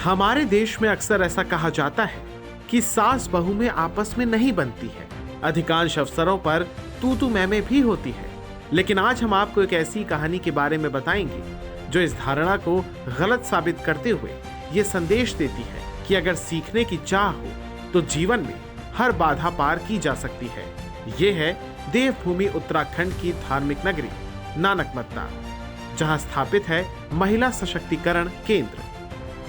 हमारे देश में अक्सर ऐसा कहा जाता है कि सास बहू में आपस में नहीं बनती है। अधिकांश अवसरों पर तू तू मैं भी होती है। लेकिन आज हम आपको एक ऐसी कहानी के बारे में बताएंगे जो इस धारणा को गलत साबित करते हुए ये संदेश देती है कि अगर सीखने की चाह हो तो जीवन में हर बाधा पार की जा सकती है। ये है देवभूमि उत्तराखंड की धार्मिक नगरी नानकमत्ता, जहां स्थापित है महिला सशक्तिकरण केंद्र,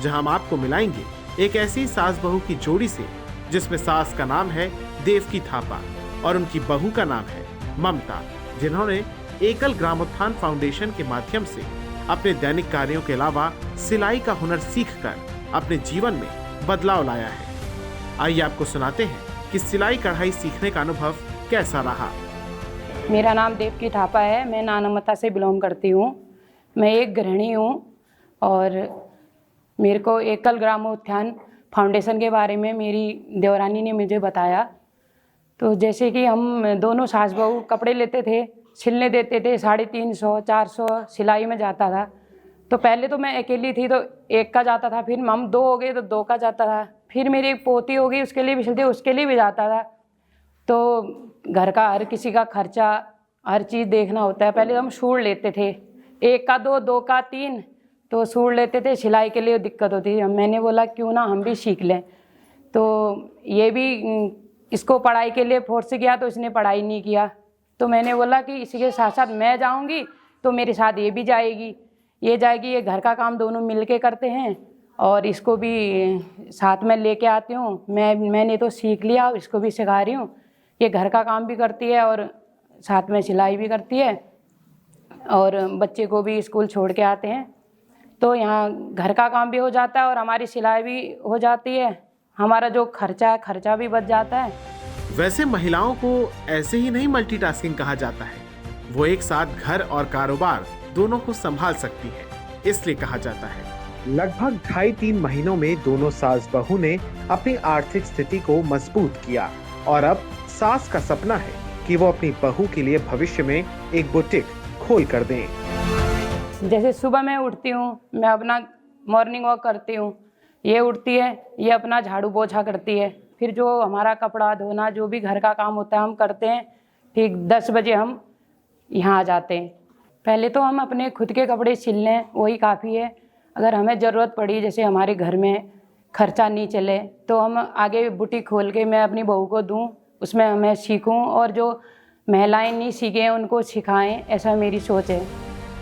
जहां हम आपको मिलाएंगे एक ऐसी सास बहू की जोड़ी से जिसमें सास का नाम है देवकी थापा और उनकी बहू का नाम है ममता, जिन्होंने एकल ग्रामोत्थान फाउंडेशन के माध्यम से अपने दैनिक कार्यों के अलावा सिलाई का हुनर सीखकर अपने जीवन में बदलाव लाया है। आइए आपको सुनाते हैं कि सिलाई कढ़ाई सीखने का अनुभव कैसा रहा। मेरा नाम देवकी थापा है। मैं नानकमत्ता से बिलोंग करती हूँ। मैं एक गृहिणी हूँ और मेरे को एकल ग्रामोत्थान फाउंडेशन के बारे में मेरी देवरानी ने मुझे बताया। तो जैसे कि हम दोनों सास बहू कपड़े लेते थे, सिलने देते थे, 350-400 सिलाई में जाता था। तो पहले तो मैं अकेली थी तो एक का जाता था, फिर हम 2 हो गए तो 2 का जाता था, फिर मेरी एक पोती हो गई उसके लिए भी सिलते, उसके लिए भी जाता था। तो घर का हर किसी का खर्चा हर चीज़ देखना होता है। पहले हम सूट लेते थे, 1 का 2, 2 का 3, तो सूट लेते थे। सिलाई के लिए दिक्कत होती थी। मैंने बोला क्यों ना हम भी सीख लें। तो ये भी इसको पढ़ाई के लिए फोर्स किया तो इसने पढ़ाई नहीं किया। तो मैंने बोला कि इसी के साथ साथ मैं जाऊंगी तो मेरे साथ ये भी जाएगी, ये घर का काम दोनों मिल के करते हैं और इसको भी साथ में लेके आती हूँ। मैंने तो सीख लिया और इसको भी सिखा रही हूँ। ये घर का काम भी करती है और साथ में सिलाई भी करती है और बच्चे को भी स्कूल छोड़ के आते हैं। तो यहाँ घर का काम भी हो जाता है और हमारी सिलाई भी हो जाती है। हमारा जो खर्चा भी बच जाता है। वैसे महिलाओं को ऐसे ही नहीं मल्टीटास्किंग कहा जाता है। वो एक साथ घर और कारोबार दोनों को संभाल सकती है, इसलिए कहा जाता है। लगभग 2.5-3 महीनों में दोनों सास बहू ने अपनी आर्थिक स्थिति को मजबूत किया और अब सास का सपना है कि वो अपनी बहू के लिए भविष्य में एक बुटीक खोल कर दें। जैसे सुबह मैं उठती हूँ, मैं अपना मॉर्निंग वॉक करती हूँ, ये उठती है, ये अपना झाड़ू पोछा करती है, फिर जो हमारा कपड़ा धोना जो भी घर का काम होता है हम करते हैं। ठीक 10 बजे हम यहाँ आ जाते हैं। पहले तो हम अपने खुद के कपड़े सिल लें, वही काफ़ी है। अगर हमें ज़रूरत पड़ी, जैसे हमारे घर में खर्चा नहीं चले, तो हम आगे बुटीक खोल के मैं अपनी बहू को दूँ, उसमें मैं सीखूँ और जो महिलाएं नहीं सीखें उनको सिखाएं, ऐसा मेरी सोच है।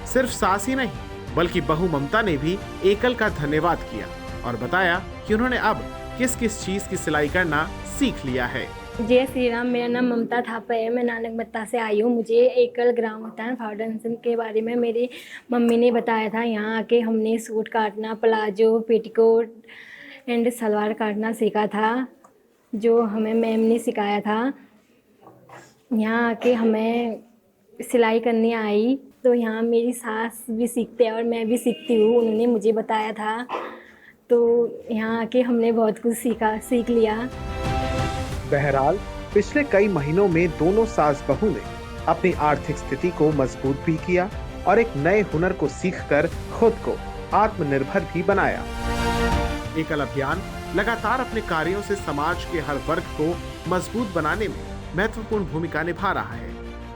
सिर्फ सास ही नहीं बल्कि बहू ममता ने भी एकल का धन्यवाद किया और बताया कि उन्होंने अब किस किस चीज की सिलाई करना सीख लिया है। जय श्री राम। मेरा नाम ममता थापा है। मैं नानकमत्ता से आई हूँ। मुझे एकल ग्रामोत्थान फाउंडेशन के बारे में मेरी मम्मी ने बताया था। यहाँ आके हमने सूट काटना, प्लाजो, पेटीकोट एंड सलवार काटना सीखा था, जो हमें मैम ने सिखाया था। यहाँ आके हमें सिलाई करनी आई, तो यहाँ मेरी सास भी सीखते हैं और मैं भी सीखती हूँ। उन्होंने मुझे बताया था, तो यहाँ आके हमने बहुत कुछ सीख लिया। बहरहाल पिछले कई महीनों में दोनों सास बहू ने अपनी आर्थिक स्थिति को मजबूत भी किया और एक नए हुनर को सीखकर खुद को आत्मनिर्भर भी बनाया। एकल अभियान लगातार अपने कार्यों से समाज के हर वर्ग को मजबूत बनाने में महत्वपूर्ण भूमिका निभा रहा है।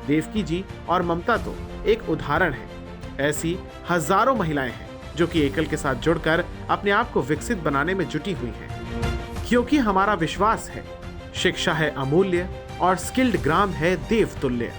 देवकी जी और ममता तो एक उदाहरण है। ऐसी हजारों महिलाएं हैं जो कि एकल के साथ जुड़कर अपने आप को विकसित बनाने में जुटी हुई हैं। क्योंकि हमारा विश्वास है, शिक्षा है अमूल्य और स्किल्ड ग्राम है देवतुल्य।